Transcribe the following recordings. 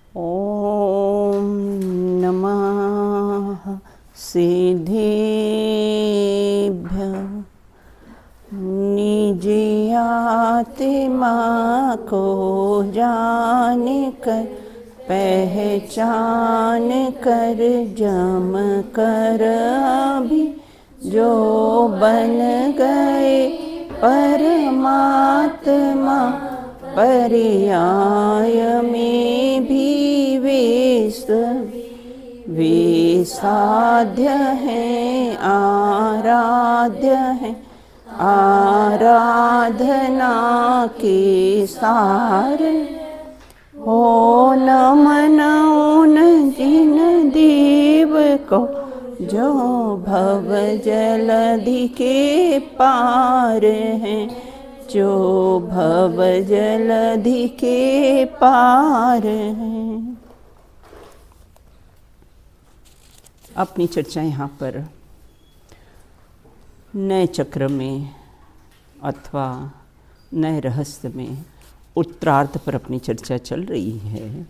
ॐ नमः सिद्धेभ्यः। निज आत्मा को जान कर पहचान कर जम कर अभी जो बन गए परमात्मा, पर्याय में भी वे साध्य हैं, आराध्य हैं, आराधना के सार। हो नमन उन जिन देव को जो भव जलधि के पार हैं, जो भव जलधि के पार हैं। अपनी चर्चा यहाँ पर नए चक्र में अथवा नए रहस्य में उत्तरार्ध पर अपनी चर्चा चल रही है,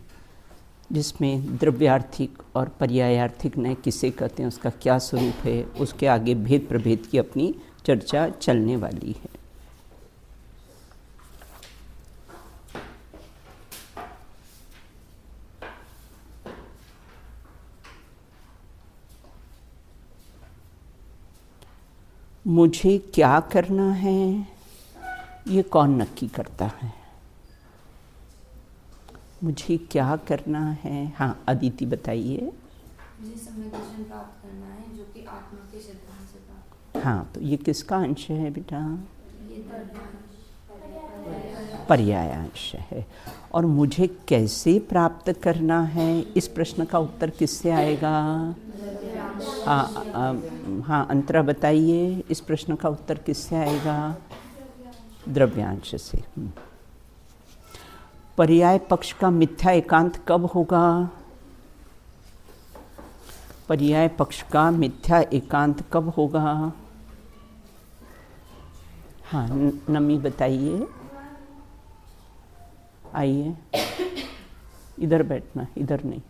जिसमें द्रव्यार्थिक और पर्यायार्थिक नए किसे कहते हैं, उसका क्या स्वरूप है, उसके आगे भेद प्रभेद की अपनी चर्चा चलने वाली है। मुझे क्या करना है ये कौन नक्की करता है? मुझे क्या करना है? हाँ अदिति बताइए। मुझे समय दर्शन प्राप्त करना है जो कि आत्मा के सिद्धांत से प्राप्त। हाँ तो ये किसका अंश है बेटा? ये पर्यायांश है। और मुझे कैसे प्राप्त करना है, इस प्रश्न का उत्तर किससे आएगा? हाँ अंतरा बताइए, इस प्रश्न का उत्तर किससे आएगा? द्रव्यांश से। पर्याय पक्ष का मिथ्या एकांत कब होगा? पर्याय पक्ष का मिथ्या एकांत कब होगा? हाँ नमी बताइए, आइए इधर बैठना, इधर नहीं।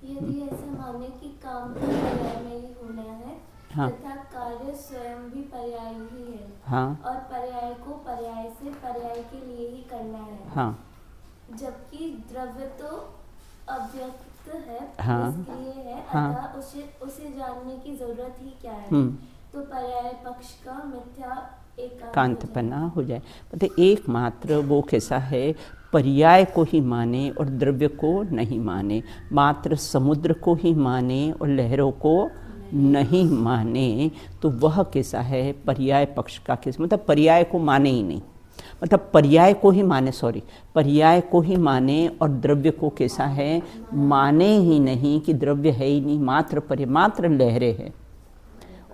यदि ऐसा माने कि काम भी पर्याय में ही होना है, हाँ। तथा कार्य स्वयं भी पर्याय ही है, हाँ। और पर्याय को पर्याय से पर्याय के लिए ही करना है। हाँ। जबकि द्रव्य तो अव्यक्त है, हाँ। निष्क्रिय है, हाँ। अतः उसे जानने की जरूरत ही क्या है? तो पर्याय पक्ष का मिथ्या एकांतपना हो जाए। मतलब एकमात्र वो कैसा है, पर्याय को ही माने और द्रव्य को नहीं माने, मात्र समुद्र को ही माने और लहरों को नहीं माने, तो वह कैसा है पर्याय पक्ष का कैसा, मतलब पर्याय को माने ही नहीं, मतलब पर्याय को ही माने, पर्याय को ही माने और द्रव्य को कैसा है, माने ही नहीं कि द्रव्य है ही नहीं, मात्र लहरें हैं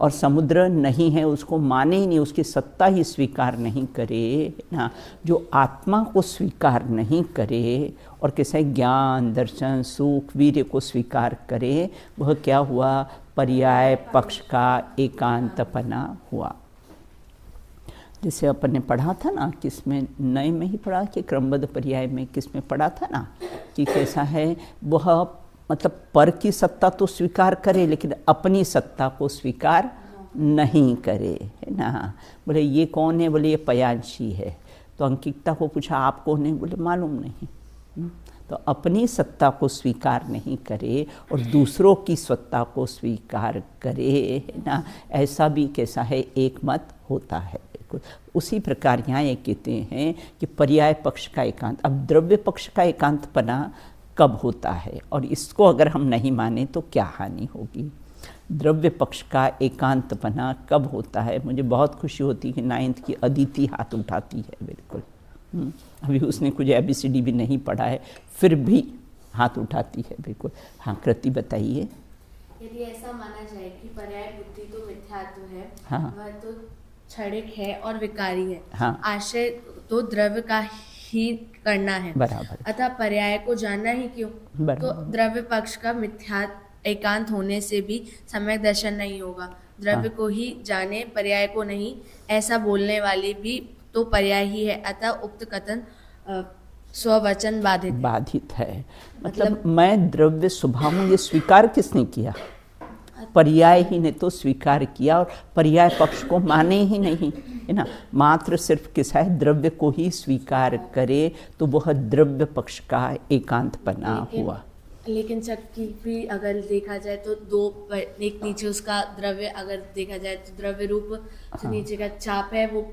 और समुद्र नहीं है, उसको माने ही नहीं, उसकी सत्ता ही स्वीकार नहीं करे ना। जो आत्मा को स्वीकार नहीं करे और कैसे ज्ञान दर्शन सुख वीर्य को स्वीकार करे, वह क्या हुआ? पर्याय पक्ष का एकांतपना हुआ। जैसे अपन ने पढ़ा था ना, किसमें नए में ही पढ़ा कि क्रमबद्ध पर्याय में किसमें पढ़ा था ना, कि कैसा है वह मतलब पर की सत्ता तो स्वीकार करे लेकिन अपनी सत्ता को स्वीकार नहीं करे, है ना। बोले ये कौन है? बोले ये पयांशी है। तो अंकिता को पूछा आप कौन है? बोले मालूम नहीं। तो अपनी सत्ता को स्वीकार नहीं करे और दूसरों की सत्ता को स्वीकार करे, है ना, ऐसा भी कैसा है एक मत होता है। उसी प्रकार यहाँ ये कहते हैं कि पर्याय पक्ष का एकांत। अब द्रव्य पक्ष का एकांतपना कब होता है और इसको अगर हम नहीं माने तो क्या हानि होगी? द्रव्य पक्ष का एकांतपना कब होता है? मुझे बहुत खुशी होती है कि 9th की अदिति हाथ उठाती है, बिल्कुल। अभी उसने कुछ ABCD भी नहीं पढ़ा है फिर भी हाथ उठाती है, बिल्कुल। हाँ कृति बताइए। यदि ऐसा माना जाए कि पर्याय बुद्धि तो मिथ्यात्व है, हाँ। वह तो क्षणिक है और विकारी है, हाँ। आश्रय तो द्रव्य का ही करना है, बराबर। अतः पर्याय को जानना ही क्यों? तो द्रव्य पक्ष का मिथ्या एकांत होने से भी सम्यक दर्शन नहीं होगा। द्रव्य को ही जाने पर्याय को नहीं, ऐसा बोलने वाले भी तो पर्याय ही है, अतः उक्त कथन स्ववचन बाधित बाधित है। मतलब मैं द्रव्य स्वभाव हूँ, ये स्वीकार किसने किया? पर्याय ही ने तो स्वीकार किया, और पर्याय पक्ष को माने ही नहीं, है ना। मात्र सिर्फ किसा है, द्रव्य को ही स्वीकार करे तो वह द्रव्य पक्ष का एकांतपना हुआ। लेकिन चक्की भी अगर देखा जाए तो दो, एक नीचे उसका द्रव्य अगर देखा जाए तो द्रव्य रूप जो नीचे का चाप है वो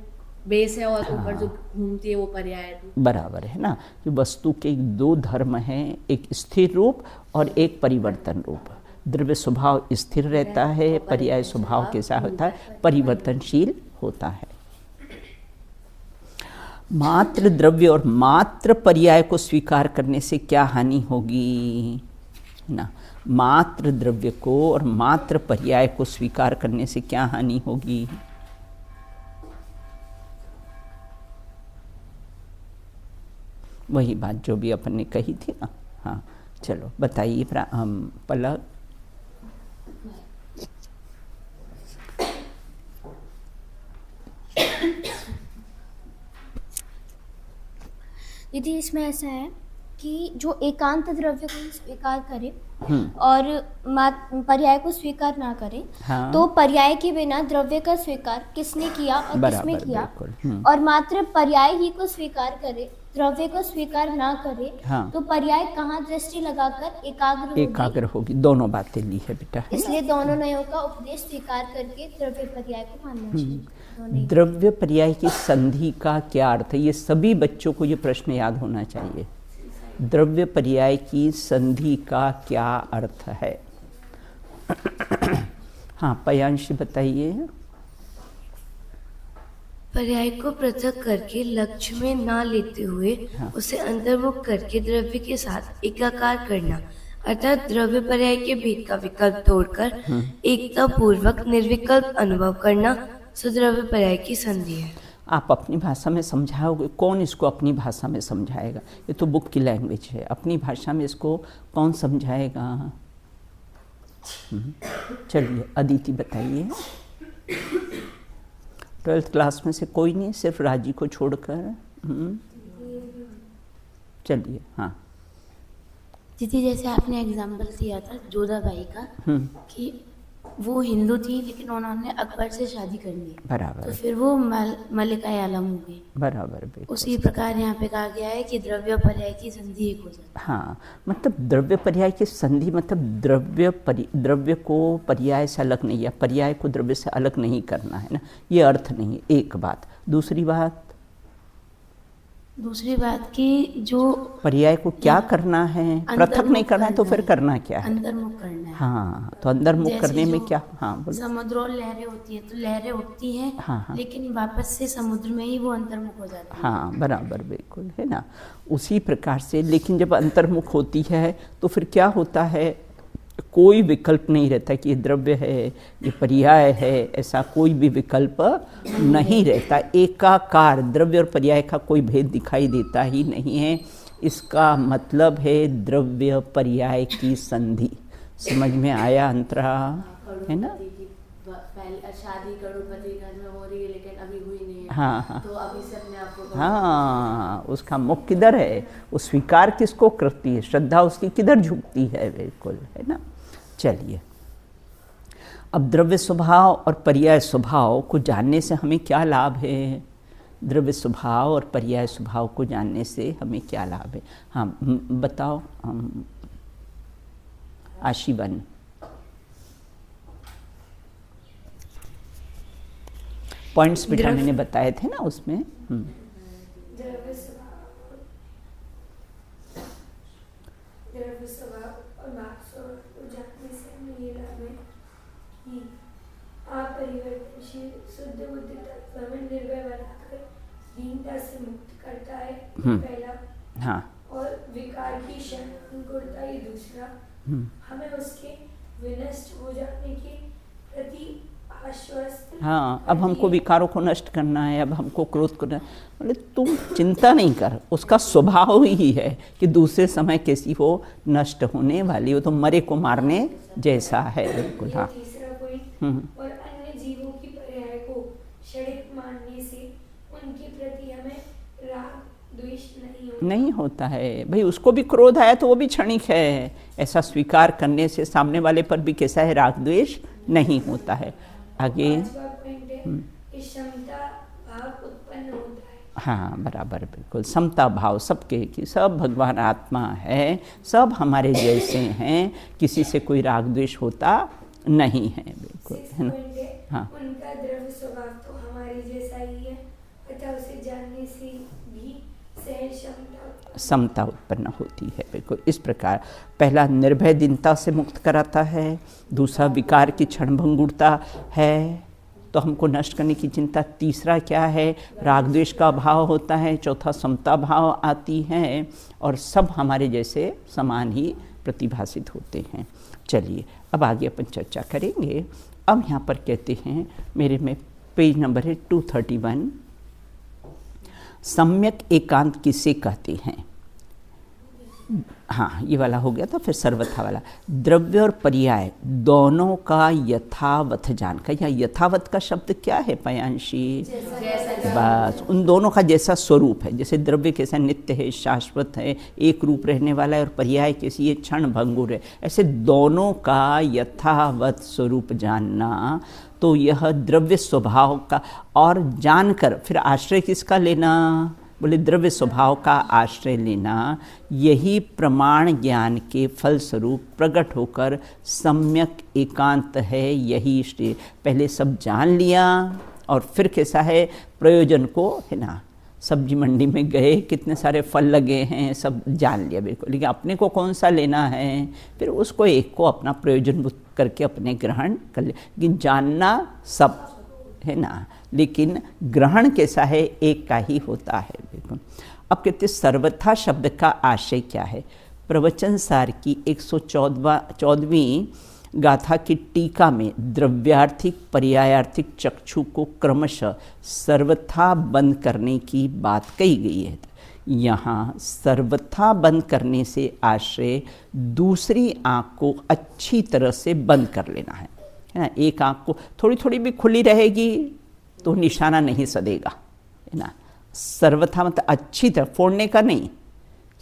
बेस है, और ऊपर जो घूमती है वो पर्याय रूप। बराबर है ना। जो वस्तु के दो धर्म हैं, एक स्थिर रूप और एक परिवर्तन रूप। द्रव्य स्वभाव स्थिर रहता है, पर्याय स्वभाव कैसा होता है? परिवर्तनशील होता है। मात्र द्रव्य और मात्र पर्याय को स्वीकार करने से क्या हानि होगी ना? मात्र द्रव्य को और मात्र पर्याय को स्वीकार करने से क्या हानि होगी? वही बात जो भी अपन ने कही थी ना। हाँ, चलो बताइए पलक। दीदी इसमें ऐसा है कि जो एकांत द्रव्य को स्वीकार करे और पर्याय को स्वीकार ना करे, हाँ। तो पर्याय के बिना द्रव्य का स्वीकार किसने किया और किसमें किया? और मात्र पर्याय ही को स्वीकार करे, द्रव्य को स्वीकार ना करे, हाँ। तो पर्याय कहाँ दृष्टि लगाकर एकाग्र होगी। दोनों बातें ली है बेटा, है? इसलिए दोनों नयों का उपदेश स्वीकार करके द्रव्य पर्याय को मानना चाहिए। द्रव्य पर्याय की संधि का क्या अर्थ है? ये सभी बच्चों को ये प्रश्न याद होना चाहिए। द्रव्य पर्याय की संधि का क्या अर्थ है? हाँ, पयांशी बताइए। पर्याय को पृथक करके लक्ष्य में ना लेते हुए उसे अंतर्मुख करके द्रव्य के साथ एकाकार करना, अर्थात द्रव्य पर्याय के भेद का विकल्प तोड़कर एकता पूर्वक निर्विकल्प अनुभव करना सुद्रव्य पर्याय की संधि है। आप अपनी भाषा में समझाओगे? कौन इसको अपनी भाषा में समझाएगा? ये तो बुक की लैंग्वेज है, अपनी भाषा में इसको कौन समझाएगा? चलिए अदिति बताइए। 12th क्लास में से कोई नहीं, सिर्फ राजी को छोड़कर। चलिए। हाँ दीदी, जैसे आपने एग्जाम्पल दिया था जोधाबाई का कि वो हिंदू थी लेकिन उन्होंने अकबर से शादी कर ली, बराबर, तो फिर वो मलिका आलम हो गई। बराबर। उसी प्रकार यहाँ पे कहा गया है कि द्रव्य पर्याय की संधि एक हो जाती है। हाँ, मतलब द्रव्य पर्याय की संधि मतलब द्रव्य को पर्याय से अलग नहीं है, पर्याय को द्रव्य से अलग नहीं करना है ना, ये अर्थ नहीं है। एक बात। दूसरी बात कि जो पर्याय को क्या करना है? पृथक नहीं करना है, तो फिर करना क्या है? अंतर्मुख करना है। हाँ, तो अंतर्मुख करने में क्या? हाँ बोलो। समुद्र और लहरें होती हैं, तो लहरें उठती हैं, हाँ। लेकिन वापस से समुद्र में ही वो अंतर्मुख हो जाती है। हाँ, बराबर, बिल्कुल, है ना। उसी प्रकार से लेकिन जब अंतर्मुख होती है तो फिर क्या होता है? कोई विकल्प नहीं रहता कि ये द्रव्य है, ये पर्याय है, ऐसा कोई भी विकल्प नहीं रहता। एकाकार, द्रव्य और पर्याय का कोई भेद दिखाई देता ही नहीं है। इसका मतलब है द्रव्य पर्याय की संधि। समझ में आया अंतरा? है ना। पहले शादी करोड़पति घर में हो रही है लेकिन अभी हुई नहीं है। हाँ। तो अभी से अपने आप को, हाँ, उसका मुख किधर है? वो स्वीकार किसको करती है? श्रद्धा उसकी किधर झुकती है? बिल्कुल, है ना। चलिए, अब द्रव्य स्वभाव और पर्याय स्वभाव को जानने से हमें क्या लाभ है? द्रव्य स्वभाव और पर्याय स्वभाव को जानने से हमें क्या लाभ है? हाँ बताओ आशीवन। पॉइंट्स बेटा मैंने बताए थे ना उसमें। द्रव्य स्वभाव और मात्र को जानने से हमें ये लाभ है कि अपरिवर्तनशील शुद्ध बुद्धि तत्व में निर्भय बनाकर दीनता से मुक्त करता है, पहला। हाँ। और विकार की क्षणिकता ये दूसरा। हमें उसके विनष्ट हो जाने के प्रति आश्वस्त। हाँ, अब हमको विकारों को नष्ट करना है, अब हमको क्रोध करना है। बोले तुम चिंता नहीं कर, उसका स्वभाव ही है कि दूसरे समय कैसी हो नष्ट होने वाली हो, तो मरे को मारने जैसा है। बिल्कुल। हाँ। तीसरा पॉइंट, और अन्य जीवों की पर्याय को क्षणिक मानने से उनके प्रति हमें राग द्वेष नहीं नहीं होता है भाई। उसको भी क्रोध आया तो वो भी क्षणिक है। ऐसा स्वीकार करने से सामने वाले पर भी कैसा है, राग द्वेष नहीं होता है। आगे पांचवा पॉइंट है कि समता भाव उत्पन्न होता है। हाँ बराबर, बिल्कुल समता भाव सबके, कि सब भगवान आत्मा है, सब हमारे जैसे हैं, किसी से कोई राग द्वेष होता नहीं है, बिल्कुल है ना। पॉइंट है हाँ उनका द्रव्य स्वभाव तो हमारे जैसा ही है, अतः उसे जानने से भी सहन क्षमता समता उत्पन्न होती है, बिल्कुल इस प्रकार। पहला निर्भय दीनता से मुक्त कराता है, दूसरा विकार की क्षणभंगुरता है तो हमको नष्ट करने की चिंता, तीसरा क्या है, राग द्वेष का भाव होता है, चौथा समता भाव आती है, और सब हमारे जैसे समान ही प्रतिभासित होते हैं। चलिए अब आगे अपन चर्चा करेंगे। अब यहाँ पर कहते हैं, मेरे में पेज नंबर है 231, सम्यक एकांत किसे कहते हैं। हाँ ये वाला हो गया था। फिर सर्वथा वाला, द्रव्य और पर्याय दोनों का यथावत जानकर, या यथावत का शब्द क्या है पयांशी, बस उन दोनों का जैसा स्वरूप है। जैसे द्रव्य कैसा नित्य है, शाश्वत है, एक रूप रहने वाला है, और पर्याय कैसी ये क्षण भंगुर है, ऐसे दोनों का यथावत स्वरूप जानना, तो यह द्रव्य स्वभाव का। और जानकर फिर आश्रय किसका लेना, बोले द्रव्य स्वभाव का आश्रय लेना, यही प्रमाण ज्ञान के फलस्वरूप प्रकट होकर सम्यक एकांत है। यही श्रेय, पहले सब जान लिया और फिर कैसा है, प्रयोजन को, है ना, सब्जी मंडी में गए, कितने सारे फल लगे हैं, सब जान लिया बिल्कुल, लेकिन अपने को कौन सा लेना है, फिर उसको एक को अपना प्रयोजन करके अपने ग्रहण कर लिया। लेकिन जानना सब है ना, लेकिन ग्रहण कैसा है, एक का ही होता है बिल्कुल। अब कहते सर्वथा शब्द का आशय क्या है। प्रवचन सार की 114वीं गाथा की टीका में द्रव्यार्थिक पर्यायार्थिक चक्षु को क्रमशः सर्वथा बंद करने की बात कही गई है। यहाँ सर्वथा बंद करने से आश्रय दूसरी आँख को अच्छी तरह से बंद कर लेना है ना। एक आँख को थोड़ी थोड़ी भी खुली रहेगी तो निशाना नहीं सदेगा, है ना। सर्वथा मतलब अच्छी तरह, फोड़ने का नहीं,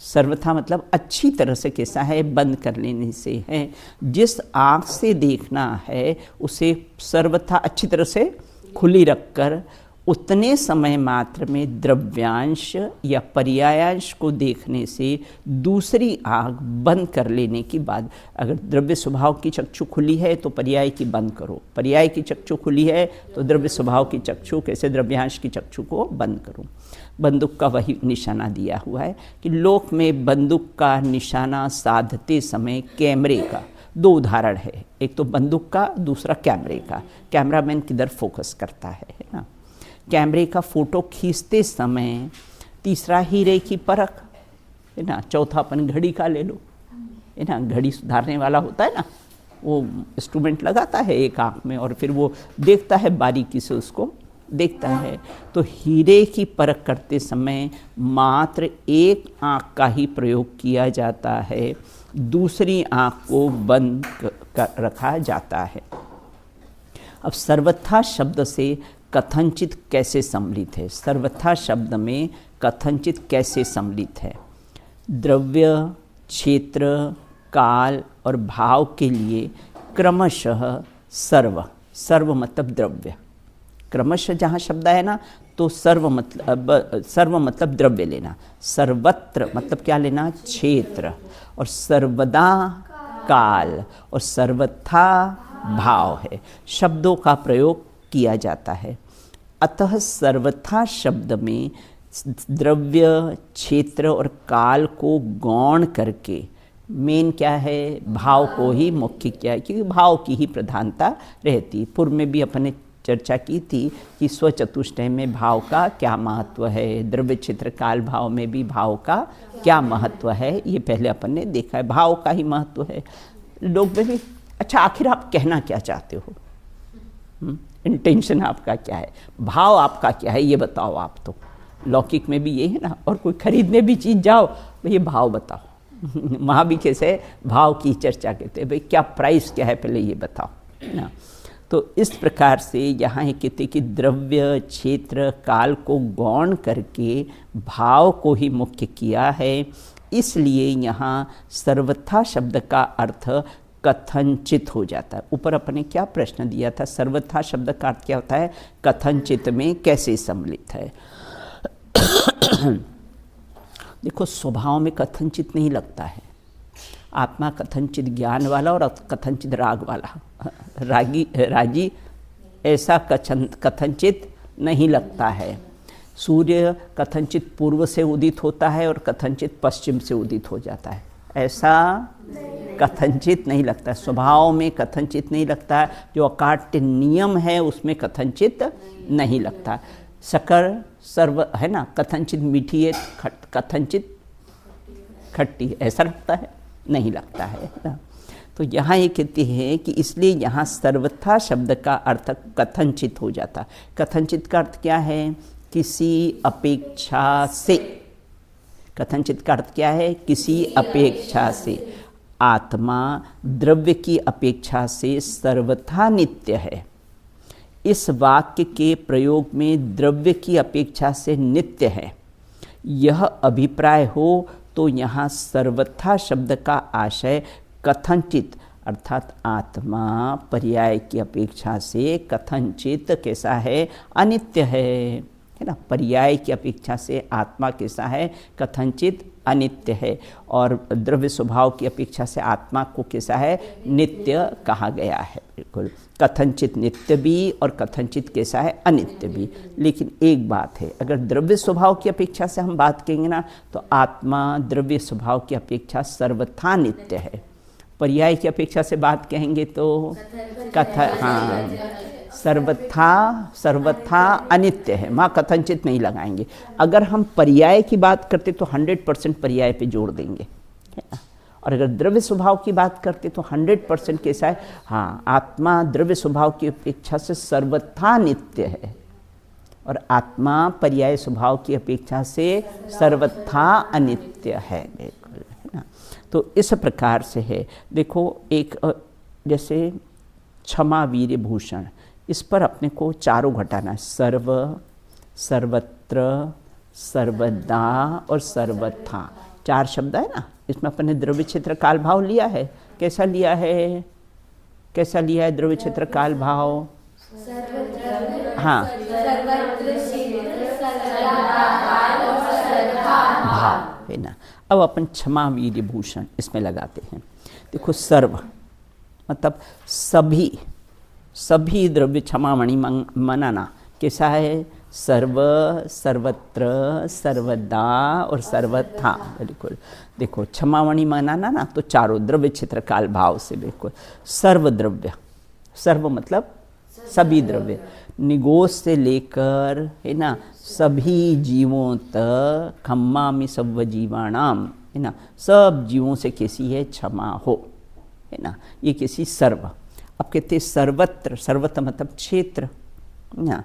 सर्वथा मतलब अच्छी तरह से कैसा है, बंद कर लेने से है। जिस आँख से देखना है उसे सर्वथा अच्छी तरह से खुली रखकर उतने समय मात्र में द्रव्यांश या पर्यायांश को देखने से दूसरी आँख बंद कर लेने की बात। अगर द्रव्य स्वभाव की चक्षु खुली है तो पर्याय की बंद करो, पर्याय की चक्षु खुली है तो द्रव्य स्वभाव की चक्षु, कैसे द्रव्यांश की चक्षु को बंद करो। बंदूक का वही निशाना दिया हुआ है कि लोक में बंदूक का निशाना साधते समय कैमरे का, दो उदाहरण है, एक तो बंदूक का, दूसरा कैमरे का। कैमरामैन किधर फोकस करता है ना, कैमरे का फ़ोटो खींचते समय, तीसरा हीरे की परख, है ना, चौथा अपन घड़ी का ले लो, है ना, घड़ी सुधारने वाला होता है ना, वो इंस्ट्रूमेंट लगाता है एक आँख में और फिर वो देखता है बारीकी से, उसको देखता है। तो हीरे की परख करते समय मात्र एक आँख का ही प्रयोग किया जाता है, दूसरी आँख को बंद कर रखा जाता है। अब सर्वथा शब्द से कथनचित कैसे सम्मिलित है, सर्वथा शब्द में कथनचित कैसे सम्मिलित है। द्रव्य, क्षेत्र, काल और भाव के लिए क्रमशः सर्व, सर्व मतलब द्रव्य, क्रमशः जहाँ शब्द है ना तो सर्व मतलब द्रव्य लेना, सर्वत्र मतलब क्या लेना, क्षेत्र, और सर्वदा काल, और सर्वथा भाव है, शब्दों का प्रयोग किया जाता है। अतः सर्वथा शब्द में द्रव्य, क्षेत्र और काल को गौण करके मेन क्या है, भाव को ही मुख्य किया है, क्योंकि भाव की ही प्रधानता रहती। पूर्व में भी अपने चर्चा की थी कि स्वचतुष्टय में भाव का क्या महत्व है, द्रव्य क्षेत्र काल भाव में भी भाव का क्या महत्व है, ये पहले अपन ने देखा है, भाव का ही महत्व है। लोग में भी अच्छा आखिर आप कहना क्या चाहते हो, इंटेंशन आपका क्या है, भाव आपका क्या है, ये बताओ आप। तो लौकिक में भी ये है ना, और कोई खरीदने भी चीज़ जाओ ये भाव बताओ वहाँ भी कैसे भाव की चर्चा कहते हैं, भाई क्या प्राइस क्या है पहले ये बताओ, है ना। तो इस प्रकार से यहाँ ये कहते कि द्रव्य क्षेत्र काल को गौण करके भाव को ही मुख्य किया है, इसलिए यहाँ सर्वथा शब्द का अर्थ कथनचित हो जाता है। ऊपर अपने क्या प्रश्न दिया था, सर्वथा शब्द का अर्थ क्या होता है, कथनचित में कैसे सम्मिलित है। देखो स्वभाव में कथनचित नहीं लगता है, आत्मा कथनचित ज्ञान वाला और कथनचित राग वाला, राजी ऐसा कथनचित नहीं लगता है। सूर्य कथनचित पूर्व से उदित होता है और कथनचित पश्चिम से उदित हो जाता है, ऐसा कथनचित नहीं लगता। स्वभाव में कथनचित नहीं लगता, जो अकाट्य नियम है उसमें कथनचित नहीं लगता। शक्कर सर्व है ना, कथनचित मीठी है, कथनचित खट्टी है, ऐसा लगता है, नहीं लगता है ना। तो यहाँ ये कहते हैं कि इसलिए यहाँ सर्वथा शब्द का अर्थ कथनचित हो जाता। कथनचित का अर्थ क्या है, किसी अपेक्षा से। कथनचित का अर्थ क्या है, किसी अपेक्षा से। आत्मा द्रव्य की अपेक्षा से सर्वथा नित्य है। इस वाक्य के प्रयोग में द्रव्य की अपेक्षा से नित्य है, यह अभिप्राय हो तो यहाँ सर्वथा शब्द का आशय कथनचित अर्थात आत्मा पर्याय की अपेक्षा से कथनचित कैसा है, अनित्य है ना। पर्याय की अपेक्षा से आत्मा कैसा है, कथनचित अनित्य है, और द्रव्य स्वभाव की अपेक्षा से आत्मा को कैसा है, नित्य कहा गया है। बिल्कुल कथनचित नित्य भी और कथनचित कैसा है, अनित्य भी। लेकिन एक बात है, अगर द्रव्य स्वभाव की अपेक्षा से हम बात करेंगे ना, तो आत्मा द्रव्य स्वभाव की अपेक्षा सर्वथा नित्य है। पर्याय की अपेक्षा से बात कहेंगे तो सर्वथा अनित्य है, माँ कथनचित नहीं लगाएंगे। अगर हम पर्याय की बात करते तो 100% पर्याय पे जोड़ देंगे, है ना। और अगर द्रव्य स्वभाव की बात करते तो 100% कैसा है, हाँ आत्मा द्रव्य स्वभाव की अपेक्षा से सर्वथा नित्य है और आत्मा पर्याय स्वभाव की अपेक्षा से सर्वथा अनित्य है, बिल्कुल, है ना। तो इस प्रकार से है। देखो एक जैसे क्षमा वीर्य भूषण, इस पर अपने को चारों घटाना है, सर्व, सर्वत्र, सर्वदा और सर्वथा, 4 शब्द है ना। इसमें अपने द्रव्य क्षेत्र काल भाव लिया है। कैसा लिया है, कैसा लिया है द्रव्य क्षेत्र काल भाव, हाँ भाव है ना। अब अपन क्षमा वीर्य भूषण इसमें लगाते हैं। देखो सर्व मतलब सभी, सभी द्रव्य क्षमामणि मनाना कैसा है, सर्व, सर्वत्र, सर्वदा और सर्वथा, बिल्कुल। देखो क्षमामणि मनाना ना, तो चारों द्रव्य क्षेत्र काल भाव से, बिल्कुल। सर्व द्रव्य, सर्व मतलब सभी द्रव्य, निगोष से लेकर है ना सभी जीवों तक, खम्मामि सव्व जीवाणाम, है ना, सब जीवों से कैसी है, क्षमा हो, है ना। ये कैसी सर्व। अब कहते सर्वत्र, सर्वत्र मतलब क्षेत्र ना,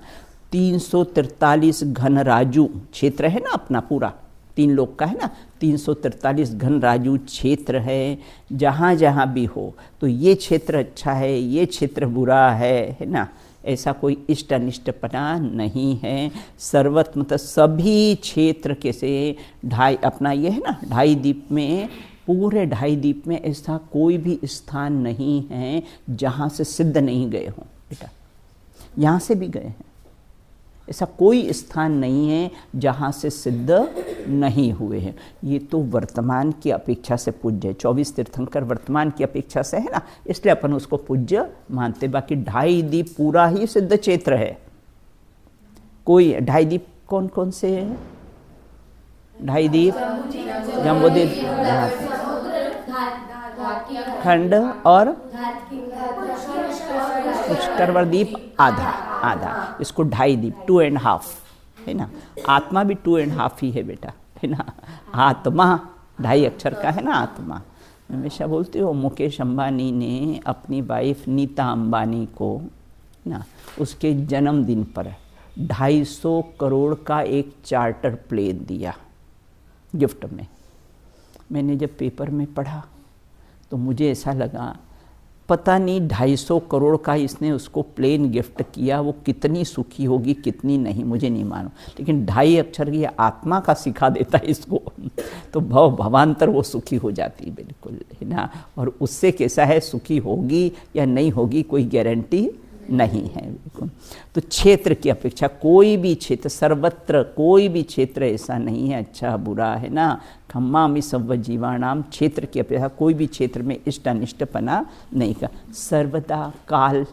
343 घन राजू क्षेत्र है ना अपना पूरा, 3 लोक का है ना, 343 घन राजू क्षेत्र है। जहाँ जहाँ भी हो तो ये क्षेत्र अच्छा है, ये क्षेत्र बुरा है ना, ऐसा कोई इष्ट अनिष्टपना नहीं है। सर्वत्र मतलब सभी क्षेत्र कैसे, ढाई अपना ये है ना, ढाई द्वीप में, पूरे ढाई द्वीप में ऐसा कोई भी स्थान नहीं है जहाँ से सिद्ध नहीं गए हों बेटा। यहाँ से भी गए हैं, ऐसा कोई स्थान नहीं है जहाँ से सिद्ध नहीं हुए हैं। ये तो वर्तमान की अपेक्षा से पूज्य है। 24 तीर्थंकर वर्तमान की अपेक्षा से है ना, इसलिए अपन उसको पूज्य मानते। बाकी ढाई द्वीप पूरा ही सिद्ध क्षेत्र है। कोई ढाई द्वीप कौन कौन से हैं? ढाई द्वीप जम्बूद्वीप, खंड और पुष्कर द्वीप आधा आधा, इसको ढाई द्वीप, 2.5 है ना। आत्मा भी 2.5 ही है बेटा, है ना। आत्मा 2.5 अक्षर का है ना आत्मा। मैं हमेशा बोलती हूँ, मुकेश अंबानी ने अपनी वाइफ नीता अंबानी को ना उसके जन्मदिन पर 250 करोड़ का एक चार्टर प्लेन दिया गिफ्ट में। मैंने जब पेपर में पढ़ा तो मुझे ऐसा लगा पता नहीं 250 करोड़ का इसने उसको प्लेन गिफ्ट किया, वो कितनी सुखी होगी कितनी नहीं मुझे नहीं मालूम, लेकिन 2.5 अक्षर की आत्मा का सिखा देता है इसको, तो भवांतर वो सुखी हो जाती है बिल्कुल, है ना। और उससे कैसा है, सुखी होगी या नहीं होगी कोई गारंटी नहीं है बिल्कुल। तो क्षेत्र की अपेक्षा कोई भी क्षेत्र, सर्वत्र कोई भी क्षेत्र ऐसा नहीं है अच्छा बुरा, है ना। खम्मामि सर्व जीवाणाम, क्षेत्र की अपेक्षा कोई भी क्षेत्र में इष्ट अनिष्टपना नहीं का। सर्वदा काल,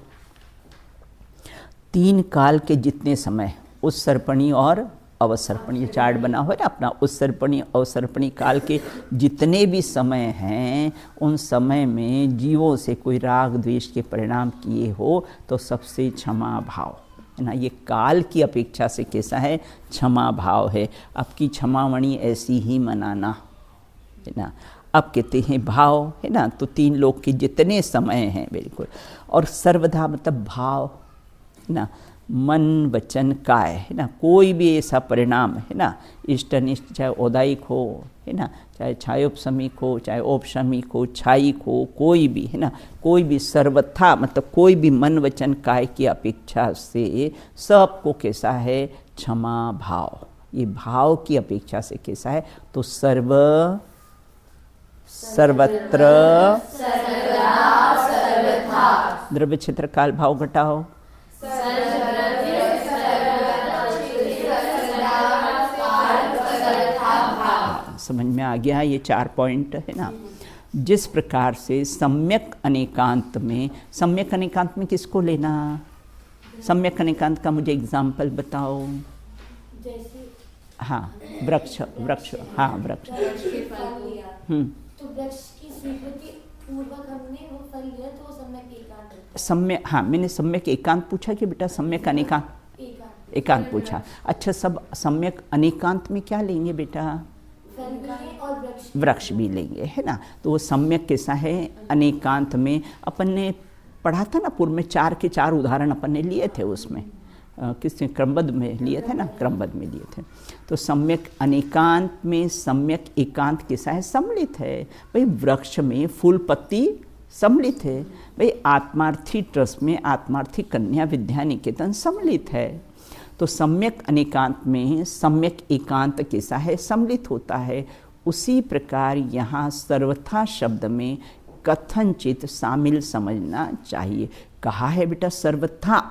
3 काल के जितने समय, उत्सर्पणी और अवसर्पणी, ये चार्ट बना हुआ है ना अपना, उत्सर्पणी अवसर्पणी काल के जितने भी समय हैं, उन समय में जीवों से कोई राग द्वेष के परिणाम किए हो तो सबसे क्षमा भाव, है ना। ये काल की अपेक्षा से कैसा है, क्षमा भाव है। आपकी क्षमावणी ऐसी ही मनाना, है ना। अब कहते हैं भाव, है ना, तो 3 लोक के जितने समय हैं बिल्कुल। और सर्वदा मतलब भाव, है ना, मन वचन काय, है ना, कोई भी ऐसा परिणाम, है ना, इष्ट अनिष्ट, चाहे औदायिक हो, है ना, चाहे छायोपशमिक हो, चाहे औपशमिक हो, छायिक हो, कोई भी, है ना, कोई भी सर्वथा मतलब कोई भी मन वचन काय की अपेक्षा से सबको कैसा है, क्षमा भाव। ये भाव की अपेक्षा से कैसा है, तो सर्वत्र द्रव्य क्षेत्र काल भाव घटाओ, समझ में आ गया ये 4 पॉइंट, है ना। जिस प्रकार से सम्यक अनेकांत में, सम्यक अनेकांत में किसको लेना, सम्यक अनेकांत का मुझे एग्जाम्पल बताओ। जैसे हाँ वृक्ष, हाँ वृक्ष, तो वृक्ष की स्वीकृति पूर्वक हमने वो फल लिया तो वो सम्यक एकांत होता है। सम्यक, हाँ मैंने सम्यक एकांत पूछा कि बेटा सम्यक अनेकांत, एकांत पूछा। अच्छा, सब सम्यक अनेकांत में क्या लेंगे बेटा, और वृक्ष भी लेंगे, है ना। तो वो सम्यक कैसा है, अनेकांत में अपन ने पढ़ा था ना पूर्व में, 4 के 4 उदाहरण अपन ने लिए थे उसमें, किसने क्रमबद्ध में लिए थे ना, क्रमबद्ध में लिए थे। तो सम्यक अनेकांत में सम्यक एकांत कैसा है, सम्मिलित है। भाई वृक्ष में फूल पत्ती सम्मिलित है, भाई आत्मार्थी ट्रस्ट में आत्मार्थी कन्या विद्या निकेतन सम्मिलित है। तो सम्यक अनेकांत में सम्यक एकांत कैसा है, सम्मिलित होता है। उसी प्रकार यहाँ सर्वथा शब्द में कथनचित शामिल समझना चाहिए। कहा है बेटा सर्वथा,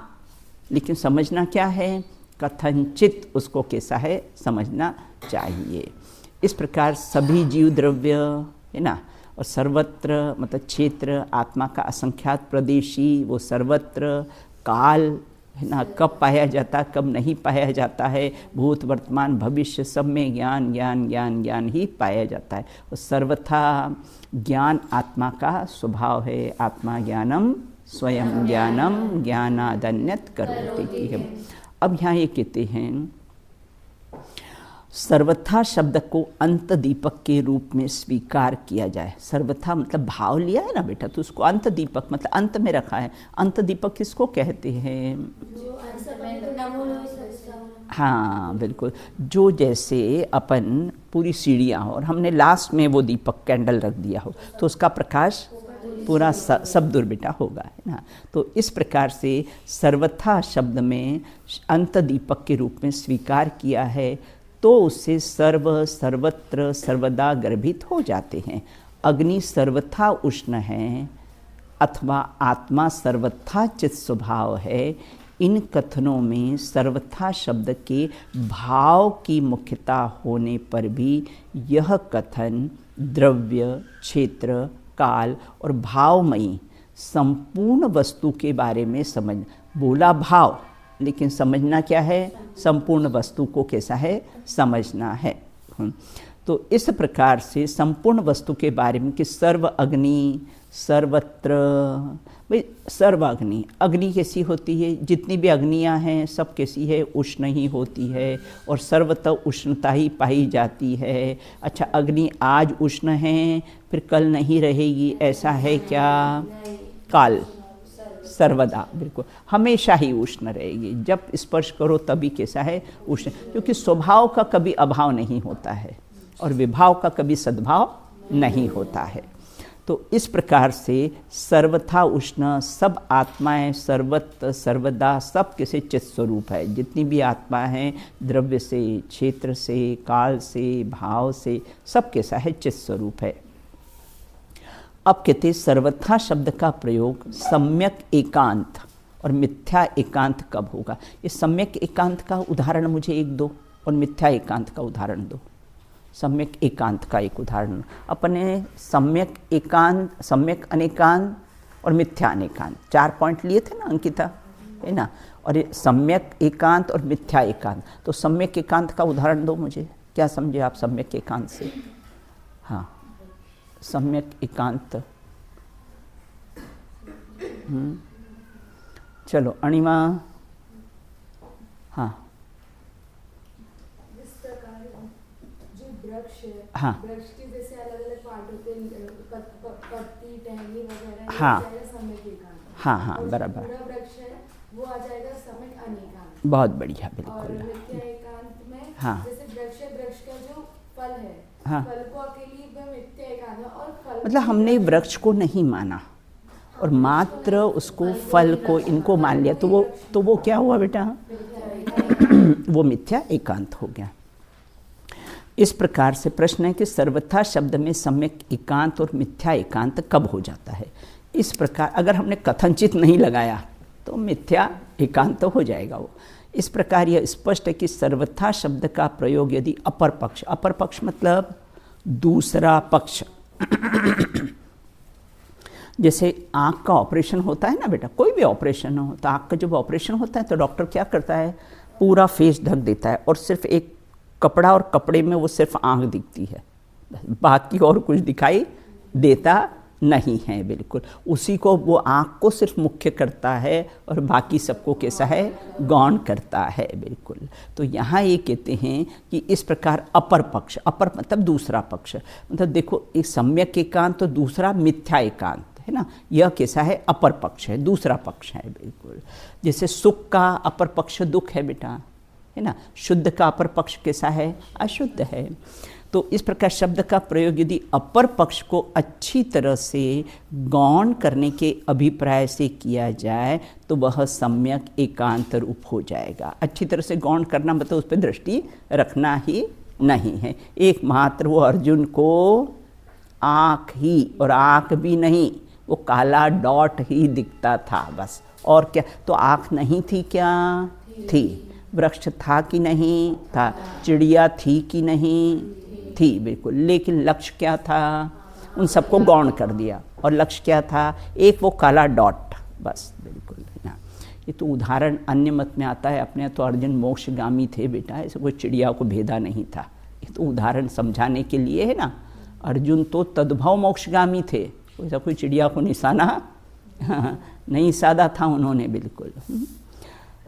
लेकिन समझना क्या है, कथनचित, उसको कैसा है समझना चाहिए। इस प्रकार सभी जीव द्रव्य, है ना, और सर्वत्र मतलब क्षेत्र, आत्मा का असंख्यात प्रदेशी, वो सर्वत्र, काल, है ना, कब पाया जाता कब नहीं पाया जाता है, भूत वर्तमान भविष्य सब में ज्ञान ज्ञान ज्ञान ज्ञान ही पाया जाता है। और सर्वथा ज्ञान आत्मा का स्वभाव है, आत्मा ज्ञानम स्वयं ज्ञानम ज्ञानादन्यत करोति। अब यहाँ ये कहते हैं सर्वथा शब्द को अंत दीपक के रूप में स्वीकार किया जाए। सर्वथा मतलब भाव लिया है ना बेटा, तो उसको अंत दीपक मतलब अंत में रखा है। अंत दीपक किसको कहते हैं, हाँ बिल्कुल, जो जैसे अपन पूरी सीढ़ियाँ हो और हमने लास्ट में वो दीपक कैंडल रख दिया हो तो उसका प्रकाश पूरा सब दूर बेटा होगा, है ना। तो इस प्रकार से सर्वथा शब्द में अंत दीपक के रूप में स्वीकार किया है तो उससे सर्व सर्वत्र सर्वदा गर्भित हो जाते हैं। अग्नि सर्वथा उष्ण है अथवा आत्मा सर्वथा चित स्वभाव है। इन कथनों में सर्वथा शब्द के भाव की मुख्यता होने पर भी यह कथन द्रव्य, क्षेत्र, काल और भावमयी संपूर्ण वस्तु के बारे में समझ, बोला भाव लेकिन समझना क्या है, संपूर्ण वस्तु को कैसा है समझना है। तो इस प्रकार से संपूर्ण वस्तु के बारे में कि सर्व अग्नि सर्वत्र, भाई सर्व अग्नि, अग्नि कैसी होती है, जितनी भी अग्नियां हैं सब कैसी है, उष्ण ही होती है और सर्वत्र उष्णता ही पाई जाती है। अच्छा, अग्नि आज उष्ण है फिर कल नहीं रहेगी, ऐसा है क्या, काल सर्वदा बिल्कुल हमेशा ही उष्ण रहेगी। जब स्पर्श करो तभी कैसा है, उष्ण, क्योंकि स्वभाव का कभी अभाव नहीं होता है और विभाव का कभी सद्भाव नहीं होता है। तो इस प्रकार से सर्वथा उष्ण, सब आत्माएं सर्वत्र सर्वदा सब किसी चित स्वरूप है। जितनी भी आत्मा हैं द्रव्य से, क्षेत्र से, काल से, भाव से, सब कैसा है, चित स्वरूप है। अब कहते सर्वथा शब्द का प्रयोग सम्यक एकांत और मिथ्या एकांत कब होगा। इस सम्यक एकांत का उदाहरण मुझे एक दो और मिथ्या एकांत का उदाहरण दो। सम्यक एकांत का एक उदाहरण, अपने सम्यक एकांत, सम्यक अनेकांत और मिथ्या अनेकांत 4 पॉइंट लिए थे ना अंकिता, है ना। और ये सम्यक एकांत और मिथ्या एकांत, तो सम्यक एकांत का उदाहरण दो मुझे। क्या समझे आप सम्यक एकांत से? हाँ, सम्यक एकांत। चलो अणिमा। हाँ वृक्ष है, हाँ वृक्ष के जैसे अलग अलग पार्ट होते हैं, पत्ती, टहनी वगैरह, हाँ सम्यक एकांत। हाँ हाँ बराबर, पूरा वृक्ष है वो आ जाएगा सम्यक अनेकांत। बहुत बढ़िया, और बिल्कुल। मिथ्या एकांत में हाँ जैसे वृक्ष है, वृक्ष का जो फल है, हाँ, फल को अकेली में मिथ्या एकांत है, और फल मतलब हमने वृक्ष को नहीं माना और मात्र उसको, फल को, इनको मान लिया, तो वो क्या हुआ बेटा? वो मिथ्या एकांत हो गया। इस प्रकार से प्रश्न है कि सर्वथा शब्द में सम्यक एकांत और मिथ्या एकांत कब हो जाता है। इस प्रकार अगर हमने कथनचित नहीं लगाया तो मिथ्या एकांत हो जाएगा वो। इस प्रकार यह स्पष्ट है कि सर्वथा शब्द का प्रयोग यदि अपर पक्ष, अपर पक्ष मतलब दूसरा पक्ष, जैसे आँख का ऑपरेशन होता है ना बेटा, कोई भी ऑपरेशन हो तो आँख का जब ऑपरेशन होता है तो डॉक्टर क्या करता है, पूरा फेस ढक देता है और सिर्फ एक कपड़ा, और कपड़े में वो सिर्फ आँख दिखती है, बाकी और कुछ दिखाई देता नहीं है। बिल्कुल उसी को, वो आँख को सिर्फ मुख्य करता है और बाकी सबको कैसा है, गौण करता है। बिल्कुल, तो यहाँ ये कहते हैं कि इस प्रकार अपर पक्ष, अपर मतलब दूसरा पक्ष, मतलब देखो एक सम्यक एकांत तो दूसरा मिथ्या एकांत है ना, यह कैसा है, अपर पक्ष है, दूसरा पक्ष है। बिल्कुल जैसे सुख का अपर पक्ष दुख है बेटा, है ना, शुद्ध का अपर पक्ष कैसा है, अशुद्ध है। तो इस प्रकार शब्द का प्रयोग यदि अपर पक्ष को अच्छी तरह से गौण करने के अभिप्राय से किया जाए तो वह सम्यक एकांत रूप हो जाएगा। अच्छी तरह से गौण करना मतलब उस पर दृष्टि रखना ही नहीं है। एकमात्र वो अर्जुन को आँख ही, और आँख भी नहीं, वो काला डॉट ही दिखता था बस, और क्या, तो आँख नहीं थी क्या? थी। वृक्ष था कि नहीं था? चिड़िया थी कि नहीं थी? बिल्कुल। लेकिन लक्ष्य क्या था? उन सबको गौण कर दिया, और लक्ष्य क्या था? एक वो काला डॉट बस। बिल्कुल ना, ये तो उदाहरण अन्य मत में आता है। अपने तो अर्जुन मोक्षगामी थे बेटा, ऐसे कोई चिड़िया को भेदा नहीं था। ये तो उदाहरण समझाने के लिए है ना। अर्जुन तो तद्भव मोक्षगामी थे, ऐसा कोई चिड़िया को निशाना नहीं साधा था उन्होंने। बिल्कुल।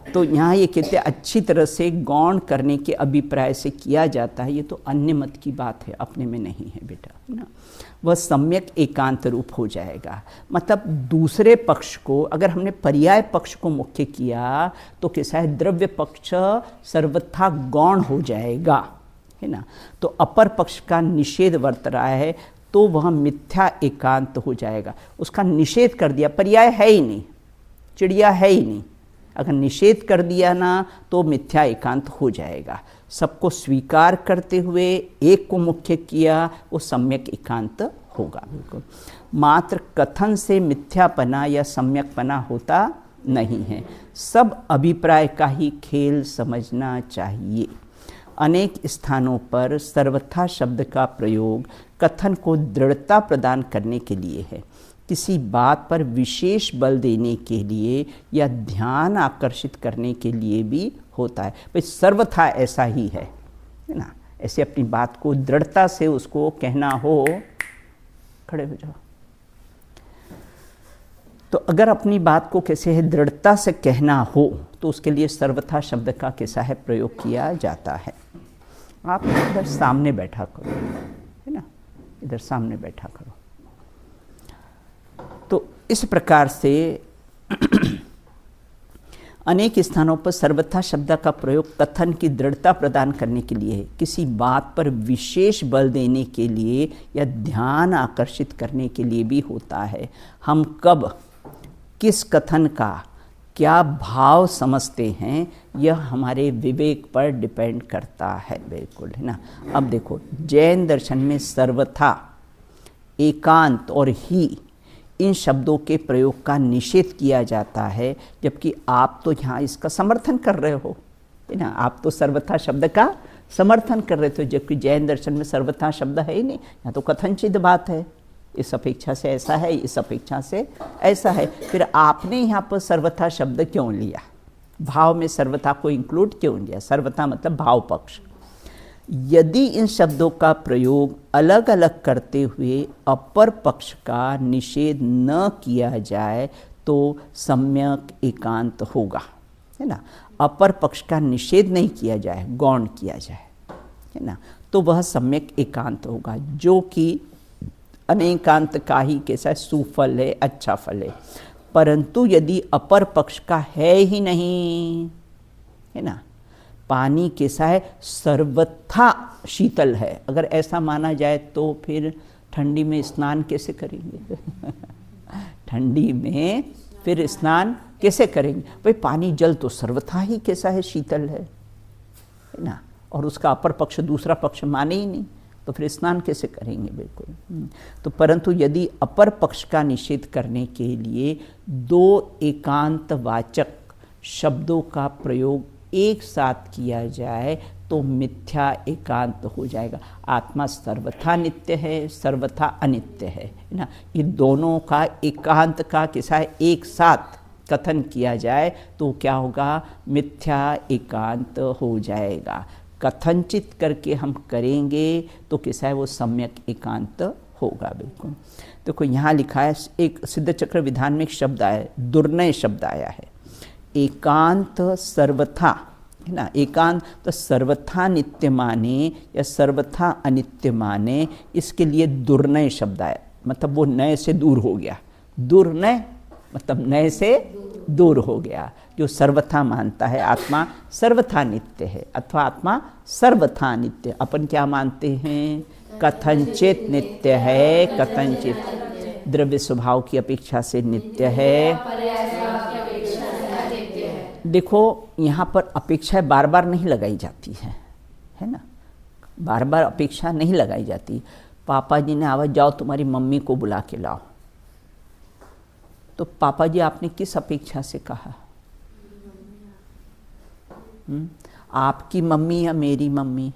तो यहाँ ये कहते हैं अच्छी तरह से गौण करने के अभिप्राय से किया जाता है। ये तो अन्य मत की बात है, अपने में नहीं है बेटा, है ना। वह सम्यक एकांत रूप हो जाएगा। मतलब दूसरे पक्ष को अगर हमने पर्याय पक्ष को मुख्य किया तो कैसा है, द्रव्य पक्ष सर्वथा गौण हो जाएगा, है ना। तो अपर पक्ष का निषेध वर्त रहा है तो वह मिथ्या एकांत हो जाएगा। उसका निषेध कर दिया, पर्याय है ही नहीं, चिड़िया है ही नहीं, अगर निषेध कर दिया ना तो मिथ्या एकांत हो जाएगा। सबको स्वीकार करते हुए एक को मुख्य किया, वो सम्यक एकांत होगा। बिल्कुल। मात्र कथन से मिथ्यापना या सम्यकपना होता नहीं है। सब अभिप्राय का ही खेल समझना चाहिए। अनेक स्थानों पर सर्वथा शब्द का प्रयोग कथन को दृढ़ता प्रदान करने के लिए है, किसी बात पर विशेष बल देने के लिए या ध्यान आकर्षित करने के लिए भी होता है। भाई सर्वथा ऐसा ही है ना। ऐसे अपनी बात को दृढ़ता से उसको कहना हो, खड़े हो जाओ, तो अगर अपनी बात को कैसे है दृढ़ता से कहना हो तो उसके लिए सर्वथा शब्द का कैसा है प्रयोग किया जाता है। आप इधर सामने बैठा करो, है ना, इधर सामने बैठा करो। तो इस प्रकार से अनेक स्थानों पर सर्वथा शब्द का प्रयोग कथन की दृढ़ता प्रदान करने के लिए है, किसी बात पर विशेष बल देने के लिए या ध्यान आकर्षित करने के लिए भी होता है। हम कब किस कथन का क्या भाव समझते हैं यह हमारे विवेक पर डिपेंड करता है, बिल्कुल, है ना। अब देखो, जैन दर्शन में सर्वथा, एकांत और ही इन शब्दों के प्रयोग का निषेध किया जाता है, जबकि आप तो यहाँ इसका समर्थन कर रहे हो, है ना। आप तो सर्वथा शब्द का समर्थन कर रहे थे, जबकि जैन दर्शन में सर्वथा शब्द है ही नहीं, यहाँ तो कथनचित बात है, इस अपेक्षा से ऐसा है, इस अपेक्षा से ऐसा है। फिर आपने यहाँ पर सर्वथा शब्द क्यों लिया, भाव में सर्वथा को इंक्लूड क्यों लिया? सर्वथा मतलब भाव पक्ष। यदि इन शब्दों का प्रयोग अलग अलग करते हुए अपर पक्ष का निषेध न किया जाए तो सम्यक एकांत होगा, है ना। अपर पक्ष का निषेध नहीं किया जाए, गौण किया जाए, है ना, तो वह सम्यक एकांत होगा, जो कि अनेकांत का ही कैसा सुफल है, अच्छा फल है। परंतु यदि अपर पक्ष का है ही नहीं, है ना, पानी कैसा है, सर्वथा शीतल है, अगर ऐसा माना जाए तो फिर ठंडी में स्नान कैसे करेंगे? ठंडी में फिर स्नान कैसे करेंगे? भाई पानी जल तो सर्वथा ही कैसा है, शीतल है ना, और उसका अपर पक्ष दूसरा पक्ष माने ही नहीं, तो फिर स्नान कैसे करेंगे? बिल्कुल। तो परंतु यदि अपर पक्ष का निषेध करने के लिए दो एकांतवाचक शब्दों का प्रयोग एक साथ किया जाए तो मिथ्या एकांत हो जाएगा। आत्मा सर्वथा नित्य है, सर्वथा अनित्य है ना, ये दोनों का एकांत का कैसा है, एक साथ कथन किया जाए तो क्या होगा, मिथ्या एकांत हो जाएगा। कथनचित करके हम करेंगे तो कैसा है, वो सम्यक एकांत होगा, बिल्कुल। देखो यहाँ लिखा है, एक सिद्ध चक्र विधान में एक शब्द आया है, दुर्नय शब्द आया है, एकांत सर्वथा, है ना। एकांत तो सर्वथा नित्य माने या सर्वथा अनित्य माने, इसके लिए दुर्नय शब्द आया, मतलब वो नय से दूर हो गया। दुर्नय मतलब नय से दूर हो गया। जो सर्वथा मानता है आत्मा सर्वथा नित्य है, अथवा आत्मा सर्वथा नित्य, अपन क्या मानते हैं, कथनचित नित्य है, कथनचित द्रव्य स्वभाव की अपेक्षा से नित्य है। देखो यहाँ पर अपेक्षा बार बार नहीं लगाई जाती है ना, बार बार अपेक्षा नहीं लगाई जाती। पापा जी ने आवाज, जाओ तुम्हारी मम्मी को बुला के लाओ, तो पापा जी आपने किस अपेक्षा से कहा, आपकी मम्मी या मेरी मम्मी?